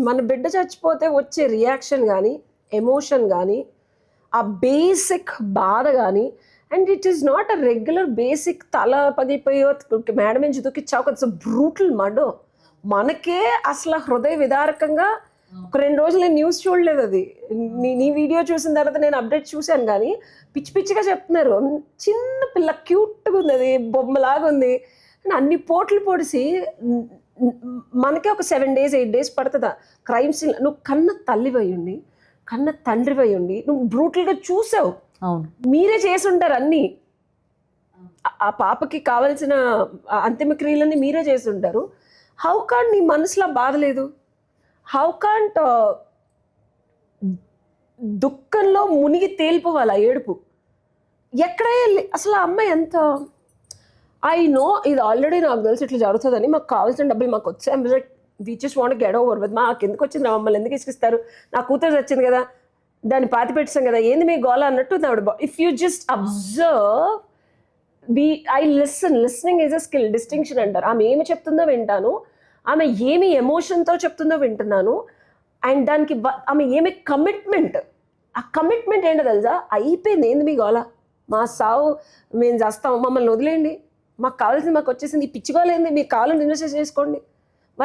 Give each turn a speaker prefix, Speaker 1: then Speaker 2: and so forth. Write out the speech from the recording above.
Speaker 1: మన బిడ్డ చచ్చిపోతే వచ్చే రియాక్షన్ కానీ ఎమోషన్ కానీ ఆ బేసిక్ బాధ కానీ, and it is not a regular basic తల పగిలిపోయో మేడం నుంచి దూకిచ్చావు, ఇట్స్ బ్రూటల్ మర్డర్. మనకే అసలు హృదయ విదారకంగా ఒక 2 రోజులు నేను న్యూస్ చూడలేదు. అది నీ వీడియో చూసిన తర్వాత నేను అప్డేట్ చూశాను, కానీ పిచ్చి పిచ్చిగా చెప్తున్నారు. చిన్న పిల్ల క్యూట్గా ఉంది, అది బొమ్మలాగా ఉంది, అన్ని పోట్లు పొడిసి మనకే ఒక 7 days 8 days పడుతుందా క్రైమ్ సీన్. నువ్వు కన్న తల్లివై ఉండి, కన్న తండ్రివై ఉండి నువ్వు బ్రూటల్గా చూసావు. మీరే చేసి ఉంటారు అన్నీ, ఆ పాపకి కావాల్సిన అంతిమ క్రియలన్నీ మీరే చేసి ఉంటారు. హౌ కాంట్ నీ మనసులో బాధ లేదు? హౌ కాంట్ దుఃఖంలో మునిగి తేలిపోవాలి ఆ ఏడుపు? ఎక్కడ అసలు ఆ అమ్మాయి ఎంత ఐ నో ఇది ఆల్రెడీ నాకు తెలుసు ఇట్లా జరుగుతుందని, మాకు కావాల్సిన డబ్బులు మాకు వచ్చాయి, we just want get over with. మాకు ఎందుకు వచ్చింది, మమ్మల్ని ఎందుకు ఇసుకిస్తారు, నా కూతురు వచ్చింది కదా, దాన్ని పాతి పెట్టాం కదా, ఏంది మీ గోల అన్నట్టు ఆవిడ. If you just observe, listening is a skill, distinction అంటారు. ఆమె ఏమి చెప్తుందో వింటాను, ఆమె ఏమి ఎమోషన్తో చెప్తుందో వింటున్నాను, అండ్ దానికి ఆమె ఏమి కమిట్మెంట్, ఆ కమిట్మెంట్ ఏంటో తెలుసా, అయిపోయింది, ఏంది మీ గోల, మా సావు మేము చేస్తాం, మమ్మల్ని వదిలేయండి, మాకు కావాల్సింది మాకు వచ్చేసింది, ఈ పిచ్చిగోలేంది, మీరు కావాలని ఇన్వెస్ట్ చేసుకోండి.